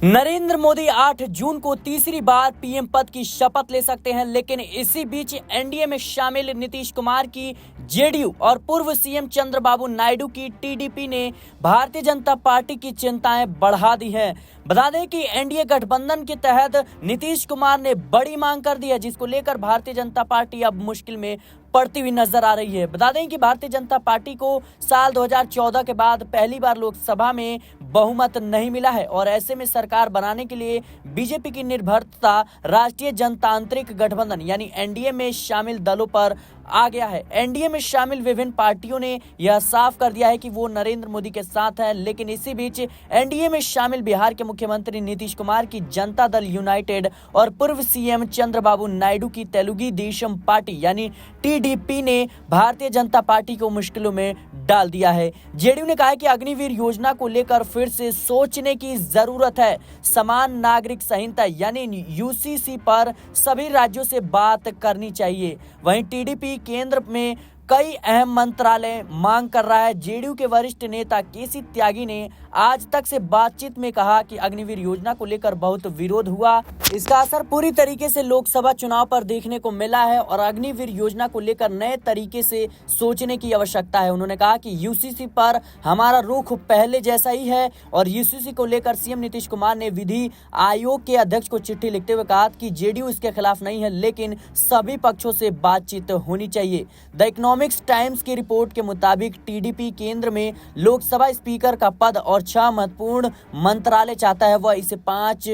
नरेंद्र मोदी 8 जून को तीसरी बार पीएम पद की शपथ ले सकते हैं, लेकिन इसी बीच एनडीए में शामिल नीतीश कुमार की जेडीयू और पूर्व सीएम चंद्रबाबू नायडू की टीडीपी ने भारतीय जनता पार्टी की चिंताएं बढ़ा दी हैं। बता दें कि एनडीए गठबंधन के तहत नीतीश कुमार ने बड़ी मांग कर दी है, जिसको लेकर भारतीय जनता पार्टी अब मुश्किल में पड़ती हुई नजर आ रही है। बता दें कि भारतीय जनता पार्टी को साल 2014 के बाद पहली बार लोकसभा में बहुमत नहीं मिला है और ऐसे में सरकार बनाने के लिए बीजेपी की निर्भरता राष्ट्रीय जनतांत्रिक गठबंधन यानी एनडीए में शामिल दलों पर आ गया है। एनडीए में शामिल विभिन्न पार्टियों ने यह साफ कर दिया है कि वो नरेंद्र मोदी के साथ है, लेकिन इसी बीच एनडीए में शामिल बिहार के मुख्यमंत्री नीतीश कुमार की जनता दल यूनाइटेड और पूर्व सीएम चंद्रबाबू नायडू की तेलुगु देशम पार्टी यानी टीडीपी ने भारतीय जनता पार्टी को मुश्किलों में डाल दिया है। जेडीयू ने कहा है कि अग्निवीर योजना को लेकर फिर से सोचने की जरूरत है। समान नागरिक संहिता यानी यूसीसी पर सभी राज्यों से बात करनी चाहिए। वहीं टीडीपी केंद्र में कई अहम मंत्रालय मांग कर रहा है। जेडीयू के वरिष्ठ नेता केसी त्यागी ने आज तक से बातचीत में कहा कि अग्निवीर योजना को लेकर बहुत विरोध हुआ। इसका असर पूरी तरीके से लोकसभा चुनाव पर देखने को मिला है और अग्निवीर योजना को लेकर नए तरीके से सोचने की आवश्यकता है। उन्होंने कहा कि यूसीसी पर हमारा रुख पहले जैसा ही है और यूसीसी को लेकर सीएम नीतीश कुमार ने विधि आयोग के अध्यक्ष को चिट्ठी लिखते हुए कहा कि जेडीयू इसके खिलाफ नहीं है, लेकिन सभी पक्षों से बातचीत होनी चाहिए। द इकोनॉमिक्स टाइम्स की रिपोर्ट के मुताबिक टीडीपी केंद्र में लोकसभा स्पीकर का पद और 6 महत्वपूर्ण मंत्रालय चाहता है। वह इसे 5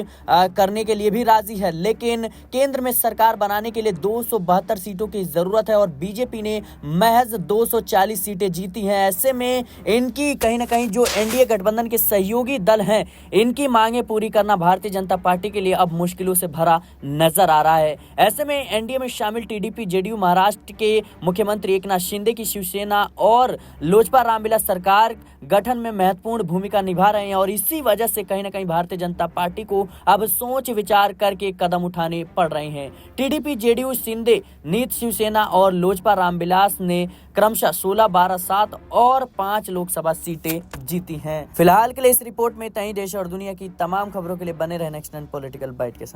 करने के लिए भी राजी है, लेकिन केंद्र में सरकार बनाने के लिए 272 सीटों की जरूरत है और बीजेपी ने महज 240 सीटें जीती हैं। ऐसे में इनकी कहीं ना कहीं जो एनडीए गठबंधन के सहयोगी दल हैं, इनकी मांगे पूरी करना भारतीय जनता पार्टी के लिए अब मुश्किलों से भरा नजर आ रहा है। ऐसे में एनडीए में शामिल टीडीपी जेडीयू महाराष्ट्र के मुख्यमंत्री एकनाथ शिंदे की शिवसेना और लोजपा रामविलास सरकार गठन में महत्वपूर्ण भूमिका निभा रहे हैं और इसी वजह से कहीं ना कहीं भारतीय जनता पार्टी को अब सोच विचार करके कदम उठाने पड़ रहे हैं। टीडीपी जेडीयू शिंदे नीत शिवसेना और लोजपा रामविलास ने क्रमशः 16, 12, 7 और 5 लोकसभा सीटें जीती हैं। फिलहाल के लिए इस रिपोर्ट में इतना ही। देश और दुनिया की तमाम खबरों के लिए बने रहे नेक्स्ट पॉलिटिकल बाइट के साथ।